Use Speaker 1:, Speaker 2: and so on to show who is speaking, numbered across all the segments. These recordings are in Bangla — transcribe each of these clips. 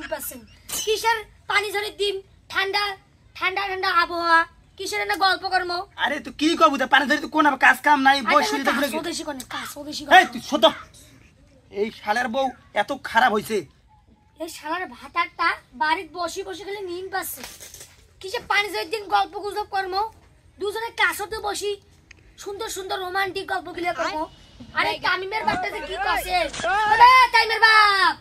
Speaker 1: নির্বাচন কিসের পানি ঝড়ের দিন ঠান্ডা ঠান্ডা ঠান্ডা আবহাওয়া কিসের না গল্প কর্ম
Speaker 2: আরে তুই কি করবো পানি ঝড়ে কোন কাজ কাম নাই বসে
Speaker 1: স্বদেশী কোন কাজ স্বদেশী
Speaker 2: এই তুই শত এই শালের বউ এত খারাপ হইছে
Speaker 1: এই শালার ভাতারটা বাড়িতে বসে বসে গেলে নিন পাচ্ছে কিসের পানি ঝড়ের দিন গল্প গুজব কর্ম দুজনে কাছতে বসি সুন্দর সুন্দর রোমান্টিক গল্প গিলা করব আরে তামিমের বাপটাতে কি করছে ওরে তাইমের বাপ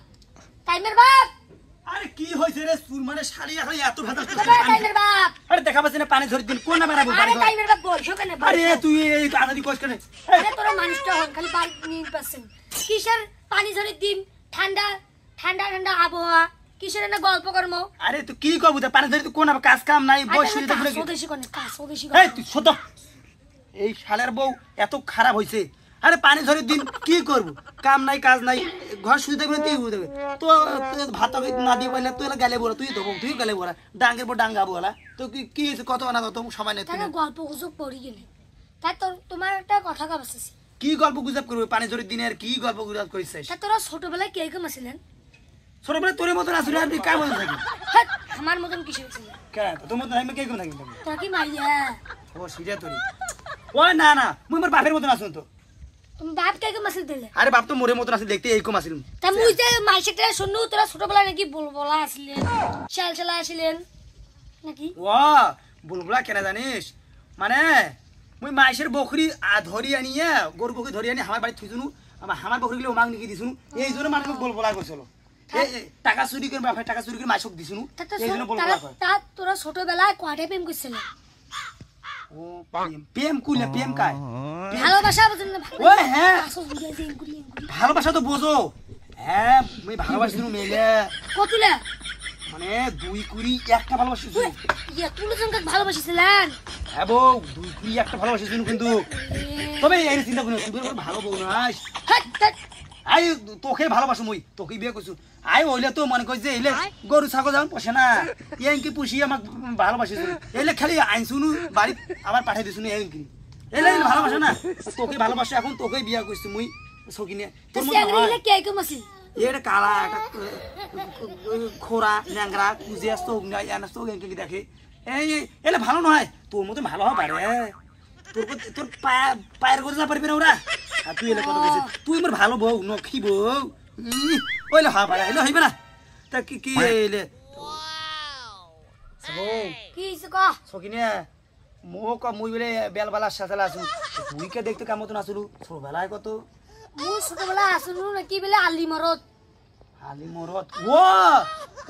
Speaker 2: আরে কি হইছে রে সুর মানে শাড়ি এখন এত ভেতর
Speaker 1: তাইমের বাপ
Speaker 2: আরে দেখা পাচ্ছ না পানি ঝড়ের দিন কোন না বেরাবো
Speaker 1: আরে তাইমের বাপ বল সকালে
Speaker 2: আরে তুই এই তাড়াতাড়ি কষ্ট করে
Speaker 1: আরে তোরা মানুষটা হন খালি বাড়ি নিন পাচ্ছেন কিসের পানি ঝড়ের দিন ঠান্ডা ঠান্ডা ঠান্ডা আবহাওয়া কিসের না গল্প কর্ম
Speaker 2: আরে তুই কি করবো পানি ঝড়ে কোন কাজ কাম নাই বসে
Speaker 1: স্বদেশী কোন কাজ স্বদেশী
Speaker 2: এই তুই শত এই শালের বউ এত খারাপ হইছে আরে পানি ঝড়ের দিন কি করব কাম নাই কাজ নাই ঘর শুয়ে থাকবে তুই শুয়ে থাকবে তো ভাত না দিয়ে পাইলে তুই গালে বলা তুই গালে বলা ডাঙ্গের পর ডাঙ্গা বলা তো কি কত না কত সময় নেই
Speaker 1: তাহলে গল্প গুজব পড়ি গেলে তাই তোমার একটা কথা কাবাসছি
Speaker 2: কি গল্প গুজব করবে পানি ঝড়ের দিনে আর কি গল্প গুজব করিস
Speaker 1: তোরা ছোটবেলায় কে কেমন ছিলেন
Speaker 2: ছোটবেলায় তোর মতন আসলে আর কার মতন থাকি
Speaker 1: আমার মতন কিসে ছিল
Speaker 2: কেন তোর মতন আমি কে কেমন থাকি
Speaker 1: তোরা কি মাইয়া
Speaker 2: ও সিরিয়া তোর ও না মুই আমার বাপের মতন আসুন তো
Speaker 1: তুমি বাপ কে কেমন ছিল দিলে
Speaker 2: আরে বাপ তো মোরে মতন আসলে দেখতে এইরকম আসিল
Speaker 1: তা মুই যে মাইসেটা শুনু তোরা ছোটবেলায় নাকি বলবলা আসলেন শালশালা আসলেন নাকি
Speaker 2: ও বুলবুলা কেন জানিস মানে মুই মাইসের বকরি ধরি আনিয়ে গরু বকরি ধরি আনি আমার বাড়ি থুইছুনু আমার বকরিগুলো ওমাং নিকি দিছুনু এই জন্য মানুষ বুলবুলা কইছিল টাকা চুরি করে বাপের টাকা চুরি করে মাইসক দিছুনু এই জন্য বুলবুলা কয়
Speaker 1: তা তোরা ছোটবেলায় কয়টা প্রেম করছিলেন
Speaker 2: ও প্রেম কুলে প্রেম কায়
Speaker 1: ভালোবাসা বুঝেন না
Speaker 2: ওই হ্যাঁ ভালোবাসা তো বোঝো হ্যাঁ মুই ভালোবাসিনু মেলে
Speaker 1: কতলে
Speaker 2: মানে দুই কুড়ি একটা ভালোবাসিছু
Speaker 1: ইয়া তুমি সঙ্গে ভালোবাসিছিলেন
Speaker 2: হ্যাঁ বউ দুই কুড়ি একটা ভালোবাসিছু কিন্তু তবে এই চিন্তা করিস তুই ভালো বউ নাস আই তোকে ভালোবাসো মুই তোকে বিয়ে করছু আই ওইলে তো মনে কই যে এলে গরু ছাগল যেমন পোষে না এনকি পুষি আমাকে ভালোবাসিছু এলে খালি আইনছুনু বাড়ি আবার পাঠাই দিছুনু এনকি এলে ভালোবাসে না তোকে ভালোবাসে এখন তোকে বিয়ে করছি মুই সকিনে তোর মত
Speaker 1: না কে কে মাসি
Speaker 2: এটা কালা একটা খোরা ন্যাংরা কুজিয়া চোখ নাই এনা চোখ এনকি দেখে এই এলে ভালো নয় তোর মতো ভালো হবে পারে তোর পায়ের করে যা পারবি না ওরা আর তুই এলে কত গেছিস তুই আমার ভালো বউ নখি বউ ওইলে হওয়া পারে এলে হইবে না তা কি এলে
Speaker 1: কি ক
Speaker 2: সকিনে মুই বলে বেলবেলার সাথে আসুন তুই কে দেখতে কেমন মতন আসলু ছোটবেলায় কত
Speaker 1: মুই ছোটবেলা আসলু নাকি বলে আলি মরদ
Speaker 2: ও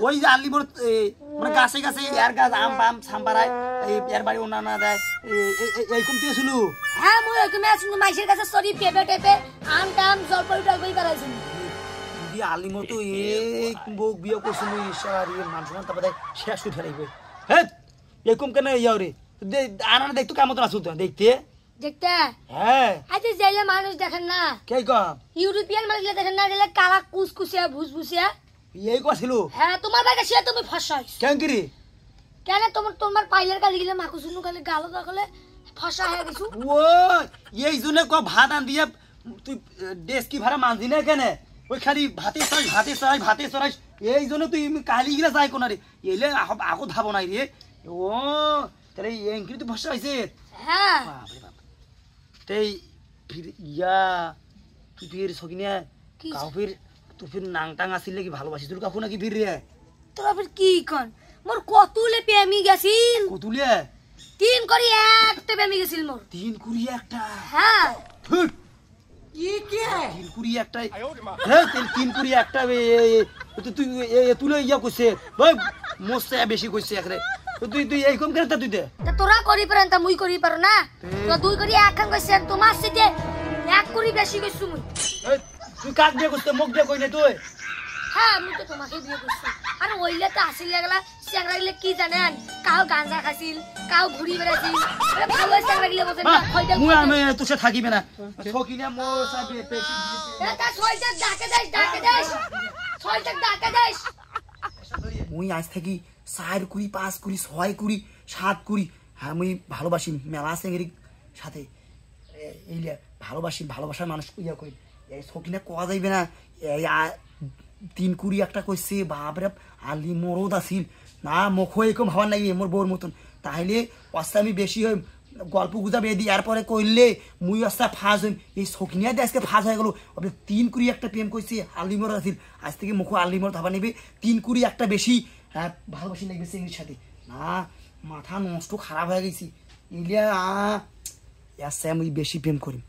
Speaker 2: ওই যে আলি মরদ মানে গাছে গাছে এর গাছ আম পাম সাম্বারায় এর বাড়ি ওনা না দেয় এইরকম তুই আসলু
Speaker 1: হ্যাঁ মুই ওইরকম আসলু মাইসের কাছে সরি পেপে টেপে আম টাম জলপাই টলপাই করাইছি
Speaker 2: তুই আলি মতো এই বউ বিয়ে করছিল ইশারি মানুষ না তারপরে শেষ করে ফেলাইবে হ্যাঁ এরকম কেন ইয়াও রে আনানা দেখতো কেমন মতন আসল তো দেখতে
Speaker 1: হ্যাঁ আজ যাইলে মানুষ দেখেন না
Speaker 2: কে কম
Speaker 1: ইউরোপিয়ান মানুষ দেখেন না দিলে কালা কুসকুসিয়া ভুসভুসিয়া
Speaker 2: এই কছিল
Speaker 1: হ্যাঁ তোমার ভাগে সে তুমি ফসাই
Speaker 2: কেন কি রে
Speaker 1: কেন তোমার পাইলের গালি গিলে মাকুসুনু গালি গালো দাখলে ফসা হয়ে গেছু
Speaker 2: ও এই জন্য ক ভাত আন দিয়ে তুই দেশ কি ভাড়া মানজি না কেন ওই খালি ভাতে সরাই এই জন্য তুই কালি গিলা যাই কোনা রে এলে আগো ধাবো নাই রে ও তাহলে এঙ্কি তো ফসা হয়েছে
Speaker 1: হ্যাঁ
Speaker 2: তেই ফির ইয়া তুই ফির সকিনে কাউ ফির তুই ফির নাংটাং আসিল কি ভালোবাসিস কাকু নাকি ফির রে
Speaker 1: তোরা ফির কি কন মোর কতুলে প্রেমী গেছিন
Speaker 2: কতুলে
Speaker 1: তিন করি একটা প্রেমী গেছিল মোর
Speaker 2: তিন কুড়ি একটা
Speaker 1: হ্যাঁ
Speaker 2: কি কে তিন কুড়ি একটা হ্যাঁ তিন কুড়ি একটা তুই তুলে ইয়া কইছে ভাই মোস্তে বেশি কইছে একরে তুই এই কম কেন তুই দে
Speaker 1: তা তোরা করি পারেন তা মুই করি পারো না তো দুই করি এক খান কইছে তোমার সাথে এক করি বেশি কইছু মুই
Speaker 2: তুই কাক দিয়ে কইছ মুখ দিয়ে কই না তুই
Speaker 1: হ্যাঁ আমি তো তোমাকে বিয়ে করছি আর ওইলে তো আসিল লাগলা চ্যাংরা গিলে কি জানেন কাউ গাঁজা খাইছিল কাউ ঘুরি বেড়াইছিল আরে ভালো চ্যাংরা গিলে বসে না খইটা
Speaker 2: মুই আমি তুসে থাকিবে না সকিনা মো সাবে পেছি
Speaker 1: এটা ছয়টা ডাকে দেশ ছয়টা ডাকে দেশ
Speaker 2: মুই আজ থাকি 4 কুড়ি 5 কুড়ি 6 কুড়ি 7 কুড়ি হ্যাঁ মুই ভালোবাসি মেলা সেঙ্গের সাথে এইলে ভালোবাসার মানুষ ইয়া কই এই সকিনা কোয়া যাইবে না তিন কুড়ি একটা কইছে বাপরে আলি মরদ আছিল না মুখ এরকম ভাবার নাই মোর বউর মতন তাহলে অস্তা আমি বেশি হই গল্প গুজব এদি এরপরে কইলে মুই অস্তা ফাঁস হইম এই শকিনিয়া দিয়ে আজকে ফাঁস হয়ে গেল আপনি তিন কুড়ি একটা প্রেম কইছে আলি মরদ আছিল আজ থেকে মুখ আলি মরদ ভাবা নেবে তিন কুড়ি একটা বেশি ভালোবাসি লাগবে চিংড়ির সাথে না মাথা নষ্ট খারাপ হয়ে গেছি ইলিয়া আমি বেশি প্রেম করি